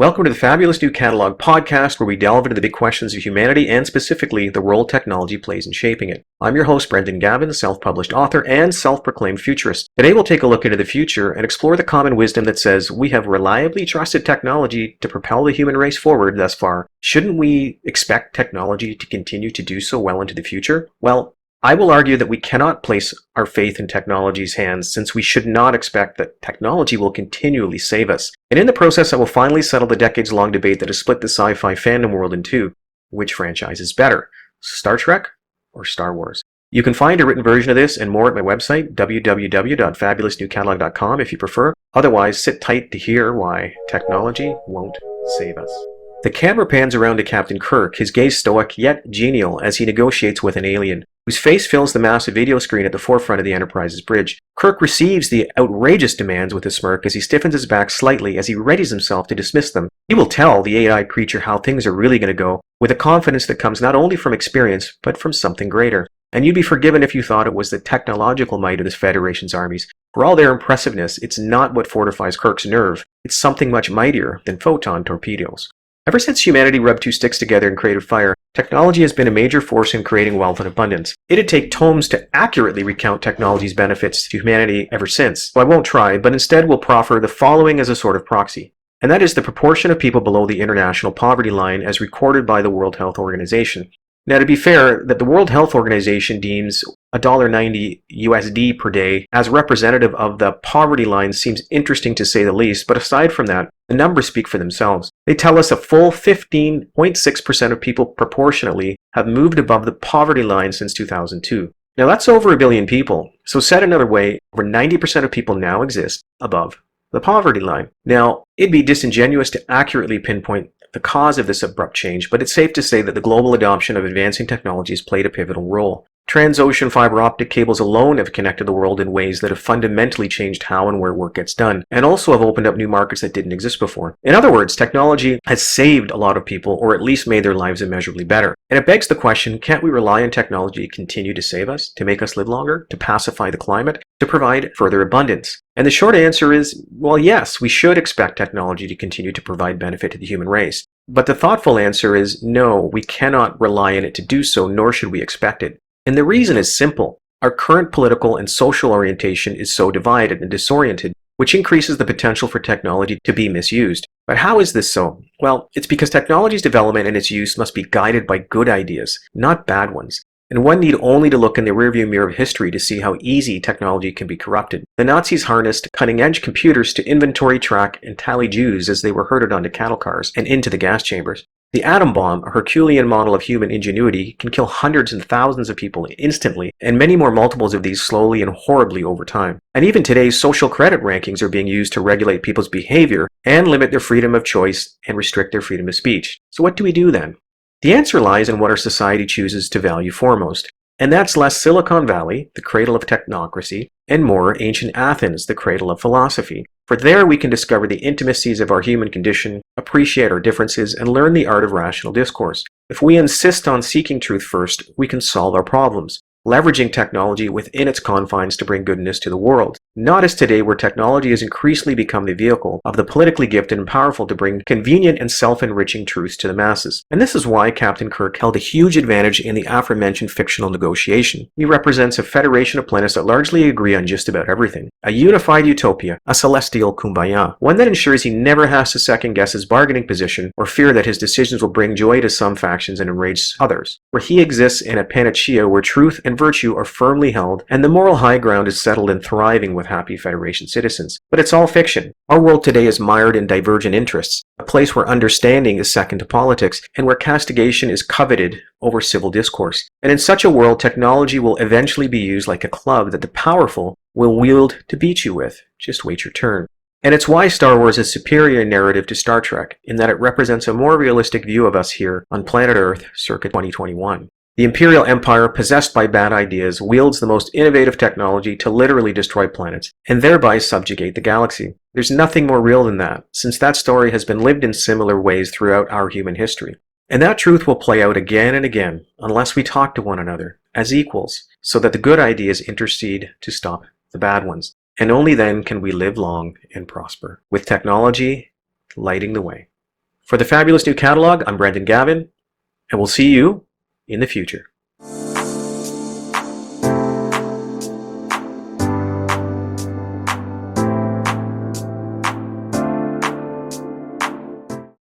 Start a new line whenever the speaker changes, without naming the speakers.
Welcome to the Fabulous New Catalog podcast, where we delve into the big questions of humanity and specifically the role technology plays in shaping it. I'm your host, Brendan Gavin, self-published author and self-proclaimed futurist. Today we'll take a look into the future and explore the common wisdom that says we have reliably trusted technology to propel the human race forward thus far. Shouldn't we expect technology to continue to do so well into the future? Well, I will argue that we cannot place our faith in technology's hands, since we should not expect that technology will continually save us. And in the process, I will finally settle the decades-long debate that has split the sci-fi fandom world in two. Which franchise is better, Star Trek or Star Wars? You can find a written version of this and more at my website, www.fabulousnewcatalog.com if you prefer. Otherwise, sit tight to hear why technology won't save us. The camera pans around to Captain Kirk, his gaze stoic yet genial as he negotiates with an alien, whose face fills the massive video screen at the forefront of the Enterprise's bridge. Kirk receives the outrageous demands with a smirk as he stiffens his back slightly as he readies himself to dismiss them. He will tell the AI creature how things are really going to go, with a confidence that comes not only from experience, but from something greater. And you'd be forgiven if you thought it was the technological might of this Federation's armies. For all their impressiveness, it's not what fortifies Kirk's nerve. It's something much mightier than photon torpedoes. Ever since humanity rubbed two sticks together and created fire, technology has been a major force in creating wealth and abundance. It'd take tomes to accurately recount technology's benefits to humanity ever since, so I won't try, but instead will proffer the following as a sort of proxy. And that is the proportion of people below the international poverty line as recorded by the World Health Organization. Now, to be fair, that the World Health Organization deems $1.90 USD per day as representative of the poverty line seems interesting to say the least, but aside from that, the numbers speak for themselves. They tell us a full 15.6% of people proportionately have moved above the poverty line since 2002. Now, that's over a billion people. So said another way, over 90% of people now exist above the poverty line. Now, it'd be disingenuous to accurately pinpoint the cause of this abrupt change, but it's safe to say that the global adoption of advancing technologies played a pivotal role. Transocean fiber optic cables alone have connected the world in ways that have fundamentally changed how and where work gets done, and also have opened up new markets that didn't exist before. In other words, technology has saved a lot of people, or at least made their lives immeasurably better. And it begs the question, can't we rely on technology to continue to save us, to make us live longer, to pacify the climate, to provide further abundance? And the short answer is, well, yes, we should expect technology to continue to provide benefit to the human race. But the thoughtful answer is, no, we cannot rely on it to do so, nor should we expect it. And the reason is simple. Our current political and social orientation is so divided and disoriented, which increases the potential for technology to be misused. But how is this so? Well, it's because technology's development and its use must be guided by good ideas, not bad ones. And one need only to look in the rearview mirror of history to see how easy technology can be corrupted. The Nazis harnessed cutting-edge computers to inventory, track, and tally Jews as they were herded onto cattle cars and into the gas chambers. The atom bomb, a Herculean model of human ingenuity, can kill hundreds and thousands of people instantly, and many more multiples of these slowly and horribly over time. And even today's social credit rankings are being used to regulate people's behavior and limit their freedom of choice and restrict their freedom of speech. So what do we do then? The answer lies in what our society chooses to value foremost. And that's less Silicon Valley, the cradle of technocracy, and more ancient Athens, the cradle of philosophy. For there we can discover the intimacies of our human condition, appreciate our differences, and learn the art of rational discourse. If we insist on seeking truth first, we can solve our problems, leveraging technology within its confines to bring goodness to the world. Not as today, where technology has increasingly become the vehicle of the politically gifted and powerful to bring convenient and self-enriching truths to the masses. And this is why Captain Kirk held a huge advantage in the aforementioned fictional negotiation. He represents a federation of planets that largely agree on just about everything. A unified utopia, a celestial kumbaya, one that ensures he never has to second-guess his bargaining position or fear that his decisions will bring joy to some factions and enrage others. Where he exists in a panacea where truth and virtue are firmly held and the moral high ground is settled and thriving with happy Federation citizens. But it's all fiction. Our world today is mired in divergent interests, a place where understanding is second to politics and where castigation is coveted over civil discourse. And in such a world, technology will eventually be used like a club that the powerful will wield to beat you with. Just wait your turn. And it's why Star Wars is superior narrative to Star Trek, in that it represents a more realistic view of us here on planet Earth circa 2021. The Imperial Empire, possessed by bad ideas, wields the most innovative technology to literally destroy planets, and thereby subjugate the galaxy. There's nothing more real than that, since that story has been lived in similar ways throughout our human history. And that truth will play out again and again, unless we talk to one another, as equals, so that the good ideas intercede to stop the bad ones. And only then can we live long and prosper, with technology lighting the way. For the fabulous new catalog, I'm Brendan Gavin, and we'll see you in the future.